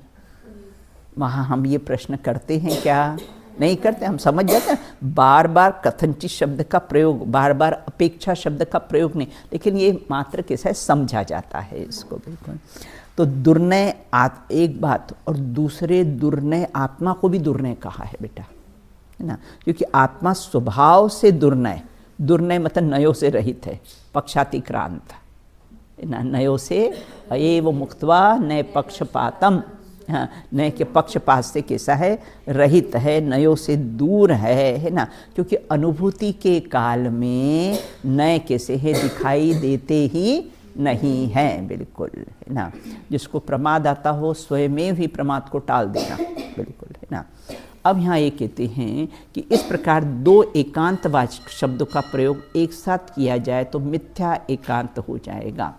वहाँ हम ये प्रश्न करते हैं क्या? नहीं करते, हम समझ जाते हैं। बार बार कथनचित शब्द का प्रयोग, बार बार अपेक्षा शब्द का प्रयोग नहीं, लेकिन ये मात्र कैसा है, समझा जाता है इसको, बिल्कुल। तो दुर्नय एक बात, और दूसरे दुर्नय आत्मा को भी दुर्नय कहा है बेटा, है ना, क्योंकि आत्मा स्वभाव से दुर्नय, दुर्नय मतलब नयों से रहित है, पक्षातिक्रांत, नयों से एव मुक्त्वा नय पक्षपातम, हाँ, नय के पक्षपात से कैसा है, रहित है, नयों से दूर है ना, क्योंकि अनुभूति के काल में नय कैसे है, दिखाई देते ही नहीं है, बिल्कुल, है ना। जिसको प्रमाद आता हो स्वयं भी प्रमाद को टाल देना, बिल्कुल, है ना। अब यहाँ ये कहते हैं कि इस प्रकार दो एकांतवाचक शब्दों का प्रयोग एक साथ किया जाए तो मिथ्या एकांत हो जाएगा।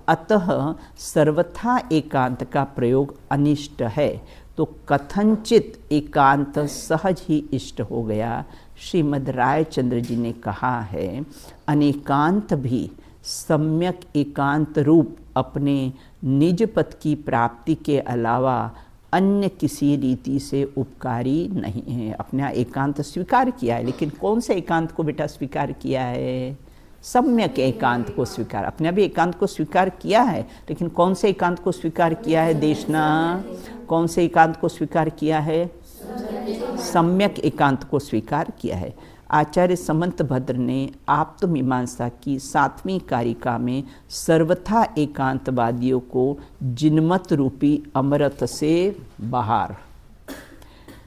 अतः सर्वथा एकांत का प्रयोग अनिष्ट है, तो कथनचित एकांत सहज ही इष्ट हो गया। श्रीमद् रायचंद्र जी ने कहा है, अनेकांत भी सम्यक एकांत रूप अपने निज पद की प्राप्ति के अलावा अन्य किसी रीति से उपकारी नहीं है। अपना एकांत स्वीकार किया है, लेकिन कौन से एकांत को बेटा स्वीकार किया है? सम्यक एकांत को स्वीकार, अपने भी एकांत को स्वीकार किया है, लेकिन कौन से एकांत को स्वीकार किया है देशना? कौन से एकांत को स्वीकार किया है? सम्यक एकांत को स्वीकार किया है। आचार्य समंत भद्र ने आप्तमीमांसा की 7वीं कारिका में सर्वथा एकांतवादियों को जिनमत रूपी अमृत से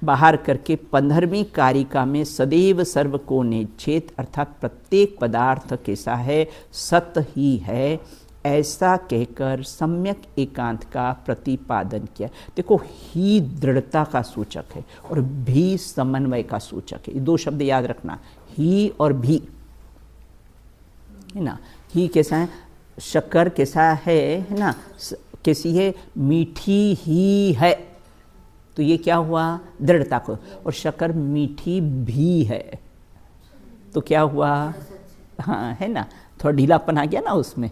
बाहर करके 15वीं कारिका में सदैव सर्व को निच्छेद, अर्थात प्रत्येक पदार्थ कैसा है, सत ही है, ऐसा कहकर सम्यक एकांत का प्रतिपादन किया। देखो, ही दृढ़ता का सूचक है और भी समन्वय का सूचक है। ये दो शब्द याद रखना, ही और भी, है ना। ही कैसा है, शक्कर कैसा है ना, कैसी है, मीठी ही है, तो ये क्या हुआ, दृढ़ता को। और शक्कर मीठी भी है, तो क्या हुआ, हाँ, है ना, थोड़ा ढीलापन आ गया ना उसमें,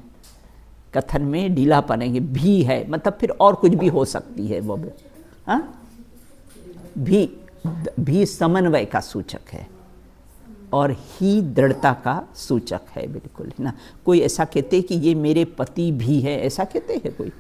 कथन में ढीलापन है। भी है मतलब फिर और कुछ भी हो सकती है वो, हाँ, भी समन्वय का सूचक है और ही दृढ़ता का सूचक है, बिल्कुल, है ना। कोई ऐसा कहते कि ये मेरे पति भी है, ऐसा कहते हैं कोई,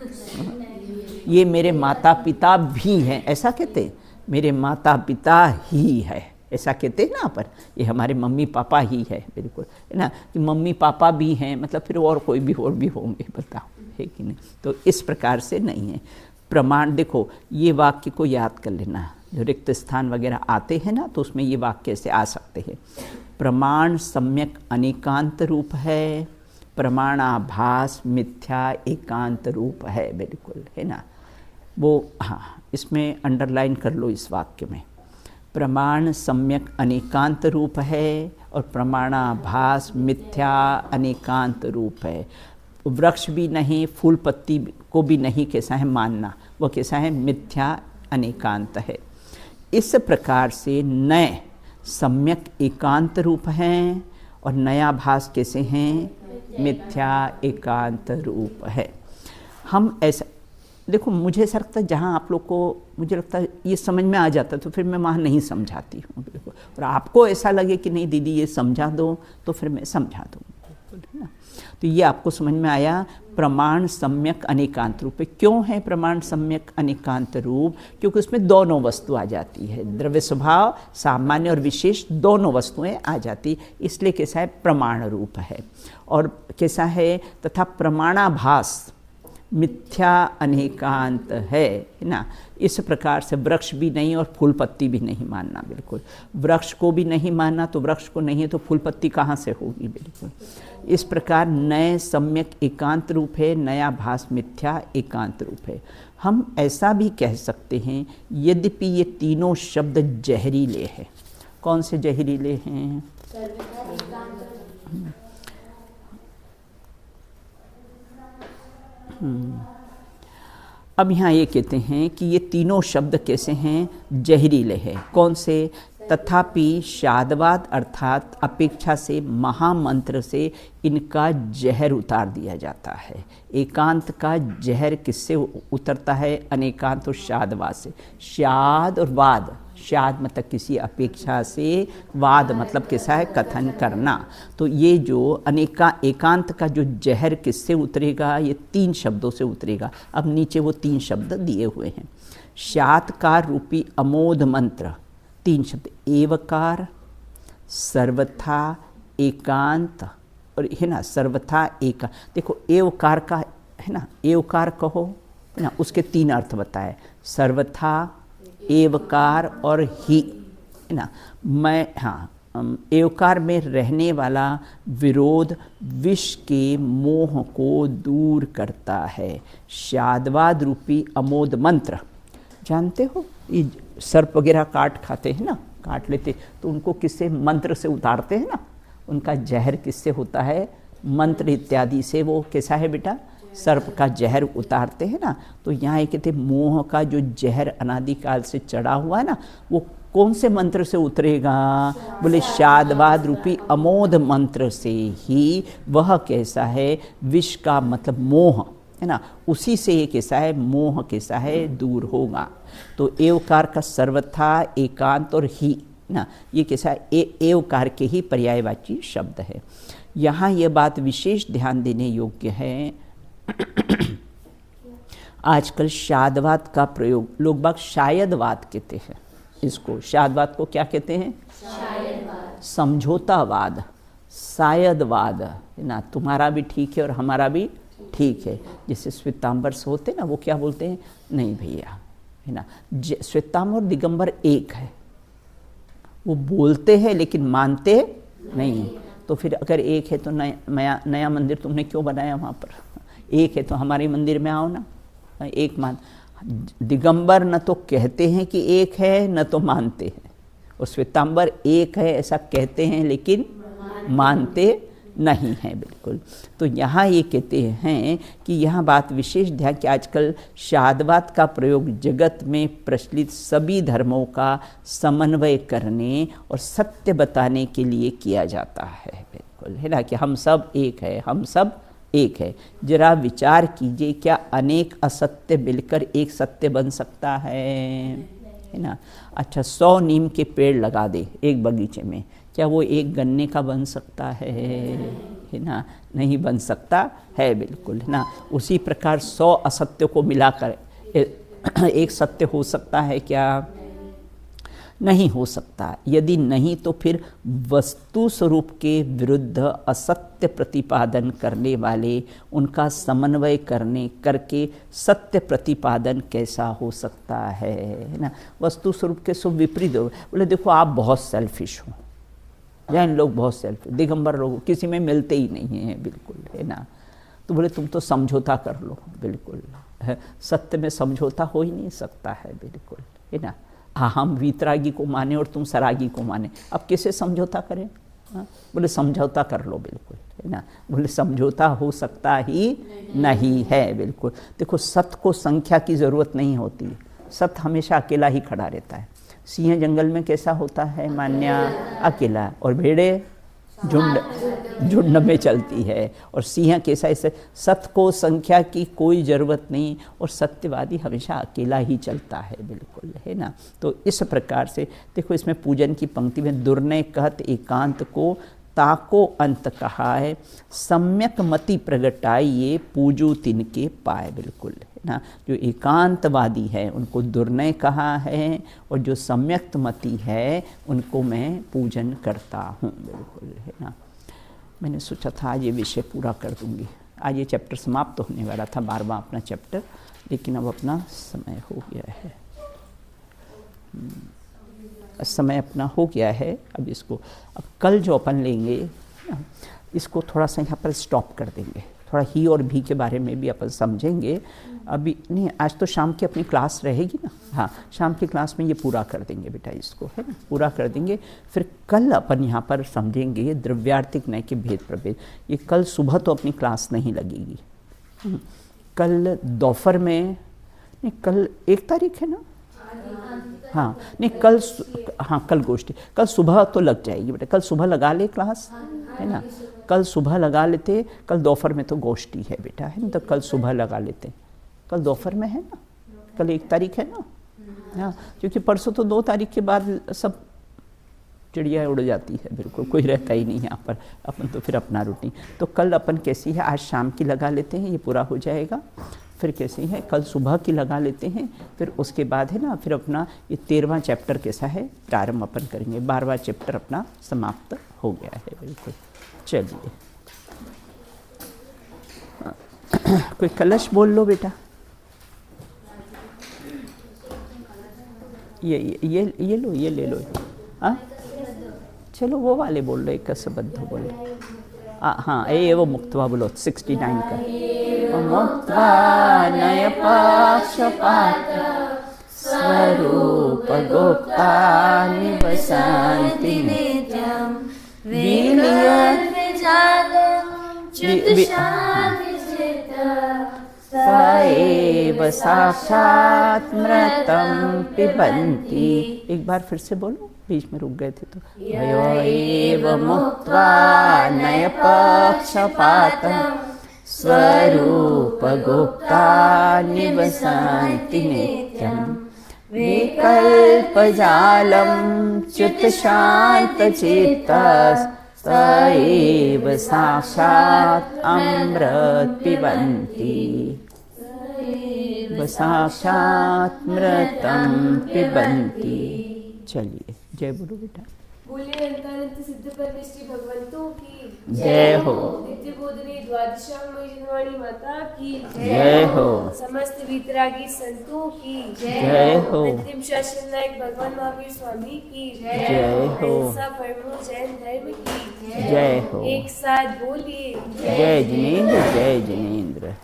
ये मेरे माता पिता भी हैं, ऐसा कहते, मेरे माता पिता ही है, ऐसा कहते हैं ना। पर ये हमारे मम्मी पापा ही है, बिल्कुल, है ना, कि मम्मी पापा भी हैं मतलब फिर और कोई भी और भी होंगे, बताओ, है कि नहीं। तो इस प्रकार से नहीं है प्रमाण। देखो, ये वाक्य को याद कर लेना, जो रिक्त स्थान वगैरह आते हैं ना, तो उसमें ये वाक्य से आ सकते हैं। प्रमाण सम्यक अनेकांत रूप है, प्रमाणाभास मिथ्या एकांत रूप है, बिल्कुल, है ना। वो, हाँ, इसमें अंडरलाइन कर लो इस वाक्य में, प्रमाण सम्यक अनेकांत रूप है और प्रमाणाभास मिथ्या अनेकांत रूप है। वृक्ष भी नहीं, फूल पत्ती को भी नहीं कैसा है मानना, वो कैसा है, मिथ्या अनेकांत है। इस प्रकार से नए सम्यक एकांत रूप हैं और नया भास कैसे हैं, मिथ्या एकांत रूप है। हम ऐसा देखो, मुझे ऐसा लगता है जहाँ आप लोग को, मुझे लगता है ये समझ में आ जाता तो फिर मैं वहाँ नहीं समझाती हूँ, बिल्कुल। और आपको ऐसा लगे कि नहीं दीदी ये समझा दो, तो फिर मैं समझा दूँ, है ना। तो ये आपको समझ में आया, प्रमाण सम्यक अनेकांत रूप है। क्यों है प्रमाण सम्यक अनेकांत रूप? क्योंकि उसमें दोनों वस्तु आ जाती है, द्रव्य स्वभाव, सामान्य और विशेष, दोनों वस्तुएं आ जाती, इसलिए कैसा है, प्रमाण रूप है। और कैसा है, तथा प्रमाणाभास मिथ्या अनेकांत है ना। इस प्रकार से वृक्ष भी नहीं और फूल पत्ती भी नहीं मानना, बिल्कुल। वृक्ष को भी नहीं मानना, तो वृक्ष को नहीं है तो फूल पत्ती कहाँ से होगी, बिल्कुल। इस प्रकार नए सम्यक एकांत रूप है, नया भास मिथ्या एकांत रूप है। हम ऐसा भी कह सकते हैं, यद्यपि ये तीनों शब्द जहरीले हैं। कौन से जहरीले हैं? अब यहाँ ये कहते हैं कि ये तीनों शब्द कैसे हैं, जहरीले हैं। कौन से? तथापि शादवाद अर्थात अपेक्षा से महामंत्र से इनका जहर उतार दिया जाता है। एकांत का जहर किससे उतरता है? अनेकांत और शादवाद से। शाद और वाद, शाद मतलब किसी अपेक्षा से, वाद मतलब कैसा है, कथन करना। तो ये जो एकांत का जो जहर किससे उतरेगा? ये तीन शब्दों से उतरेगा। अब नीचे वो तीन शब्द दिए हुए हैं। शातकार रूपी अमोद मंत्र, तीन शब्द, एवकार, सर्वथा, एकांत, और है ना, सर्वथा एका। देखो एवकार का है ना, एवकार कहो है ना, उसके तीन अर्थ बताए, सर्वथा, एवकार और ही, है ना। मैं, हाँ, एवकार में रहने वाला विरोध विष के मोह को दूर करता है। शादवाद रूपी अमोद मंत्र, जानते हो, ये सर्प वगैरह काट खाते हैं ना, काट लेते, तो उनको किससे? मंत्र से उतारते हैं ना। उनका जहर किससे होता है? मंत्र इत्यादि से। वो कैसा है बेटा? सर्प का जहर उतारते हैं ना। तो यहाँ ये कहते मोह का जो जहर अनादिकाल से चढ़ा हुआ है ना, वो कौन से मंत्र से उतरेगा? बोले शादवाद रूपी अमोद मंत्र से ही। वह कैसा है? विष का मतलब मोह है ना, उसी से ये कैसा है, मोह कैसा है, दूर होगा। तो एवकार का सर्वथा, एकांत और ही ना, ये कैसा है, एवकार के ही पर्यायवाची शब्द है। यहाँ ये बात विशेष ध्यान देने योग्य है। आजकल शादवाद का प्रयोग लोग बाग शायदवाद कहते हैं। इसको शादवाद को क्या कहते हैं? शायदवाद, समझौतावाद, शायदवाद, है ना। तुम्हारा भी ठीक है और हमारा भी ठीक है। जैसे श्वेतांबर से होते ना, वो क्या बोलते हैं? नहीं भैया, है ना, श्वेतांबर और दिगंबर एक है। वो बोलते हैं लेकिन मानते नहीं। तो फिर अगर एक है तो नया मंदिर तुमने क्यों बनाया वहाँ पर? एक है तो हमारे मंदिर में आओ ना, एक मान। दिगंबर न तो कहते हैं कि एक है, न तो मानते हैं, और श्वेतांबर एक है ऐसा कहते हैं लेकिन मानते नहीं हैं बिल्कुल। तो यहाँ ये कहते हैं कि यहाँ बात विशेष ध्यान कि आजकल शादवाद का प्रयोग जगत में प्रचलित सभी धर्मों का समन्वय करने और सत्य बताने के लिए किया जाता है बिल्कुल, है ना, कि हम सब एक है, हम सब एक है। जरा विचार कीजिए, क्या अनेक असत्य मिलकर एक सत्य बन सकता है ना। अच्छा, 100 नीम के पेड़ लगा दे एक बगीचे में, क्या वो एक गन्ने का बन सकता है ना, नहीं बन सकता है बिल्कुल, है ना। उसी प्रकार 100 असत्य को मिलाकर एक सत्य हो सकता है क्या, नहीं हो सकता। यदि नहीं तो फिर वस्तु स्वरूप के विरुद्ध असत्य प्रतिपादन करने वाले उनका समन्वय करके सत्य प्रतिपादन कैसा हो सकता है ना। वस्तु स्वरूप के सब विपरीत हो, बोले देखो आप बहुत सेल्फिश हो, जैन लोग बहुत सेल्फिश, दिगंबर लोग किसी में मिलते ही नहीं हैं बिल्कुल, है ना। तो बोले तुम तो समझौता कर लो बिल्कुल, सत्य में समझौता हो ही नहीं सकता है बिल्कुल, है ना। हाँ, हम वीतरागी को माने और तुम सरागी को माने, अब किसे समझौता करें। हाँ, बोले समझौता कर लो बिल्कुल, है ना। बोले समझौता हो सकता ही नहीं है बिल्कुल। देखो सत्य को संख्या की ज़रूरत नहीं होती, सत्य हमेशा अकेला ही खड़ा रहता है। सिंह जंगल में कैसा होता है मान्या, अकेला, और भेड़े झुंड में चलती है, और सिंह कैसा, ऐसे सत्य को संख्या की कोई ज़रूरत नहीं, और सत्यवादी हमेशा अकेला ही चलता है बिल्कुल, है ना। तो इस प्रकार से देखो इसमें पूजन की पंक्ति में दुर्नय कहत एकांत को ताको अंत कहा है, सम्यक मति प्रगटाइए पूजू तिनके पाए बिल्कुल, है ना। जो एकांतवादी है उनको दुर्नय कहा है, और जो सम्यक मति है उनको मैं पूजन करता हूँ बिल्कुल, है ना। मैंने सोचा था आज ये विषय पूरा कर दूंगी, आज ये चैप्टर समाप्त तो होने वाला था 12वां अपना चैप्टर, लेकिन अब अपना समय हो गया है, समय अपना हो गया है। अब इसको अब कल जो अपन लेंगे इसको थोड़ा सा यहाँ पर स्टॉप कर देंगे, थोड़ा ही और भी के बारे में भी अपन समझेंगे। अभी नहीं, आज तो शाम की अपनी क्लास रहेगी ना, हाँ शाम की क्लास में ये पूरा कर देंगे बेटा, इसको है ना पूरा कर देंगे। फिर कल अपन यहाँ पर समझेंगे द्रव्यार्थिक न्याय के भेद प्रभेद। ये कल सुबह तो अपनी क्लास नहीं लगेगी, कल दोपहर में नहीं, कल 1 तारीख है ना, हाँ नहीं कल, हाँ कल गोष्ठी, कल सुबह तो लग जाएगी बेटा, कल सुबह लगा ले क्लास, है ना। कल सुबह लगा लेते, कल दोपहर में तो गोष्ठी है बेटा, है ना, तो कल सुबह लगा लेते, कल दोपहर में है ना, कल 1 तारीख है ना, हाँ क्योंकि परसों तो 2 तारीख के बाद सब चिड़िया उड़ जाती है बिल्कुल, कोई रहता ही नहीं यहाँ पर, अपन तो फिर अपना रूटीन। तो कल अपन कैसी है, आज शाम की लगा लेते हैं, ये पूरा हो जाएगा। फिर कैसी है, कल सुबह की लगा लेते हैं, फिर उसके बाद है ना फिर अपना ये 13वां चैप्टर कैसा है प्रारंभ अपन करेंगे। 12वां चैप्टर अपना समाप्त हो गया है बिल्कुल। चलिए कोई कलश बोल लो बेटा, ये लो, ये ले लो, हाँ चलो वो वाले बोल लो, एक कसबद्ध बोल लो, हाँ एव मुक्त्वा बोलो 69 का। मुक्त्वा नय पक्षपात स्वरूप गुप्ता निवसन्ति नित्यं विलयन् स एव साक्षात् मृतं पिबन्ति। एक बार फिर से बोलो, बीच में रुक गए थे तो। भयो एव मुक्त्वा नय पक्षपातं स्वरूप गुप्ता निवसन्ति नित्यं विकल्पजालं च्युत शान्तचित्तः स एव साक्षात् अमृत पिबन्ति, साक्षात् मृतं पिबन्ति। चलिए जय बोलो बेटा। बोलिए अनंत सिद्ध परमेश्वरी भगवंतों की जय हो। नित्य बोधनी द्वादशांगमयी जनवाणी माता की जय हो। समस्त वीतरागी संतों की जय हो। अंतिम शासन नायक भगवान महावीर स्वामी की जय हो। ऐसा परमो जैन धर्म की जय हो। एक साथ बोलिए जय जिनेंद्र, जय जिनेंद्र।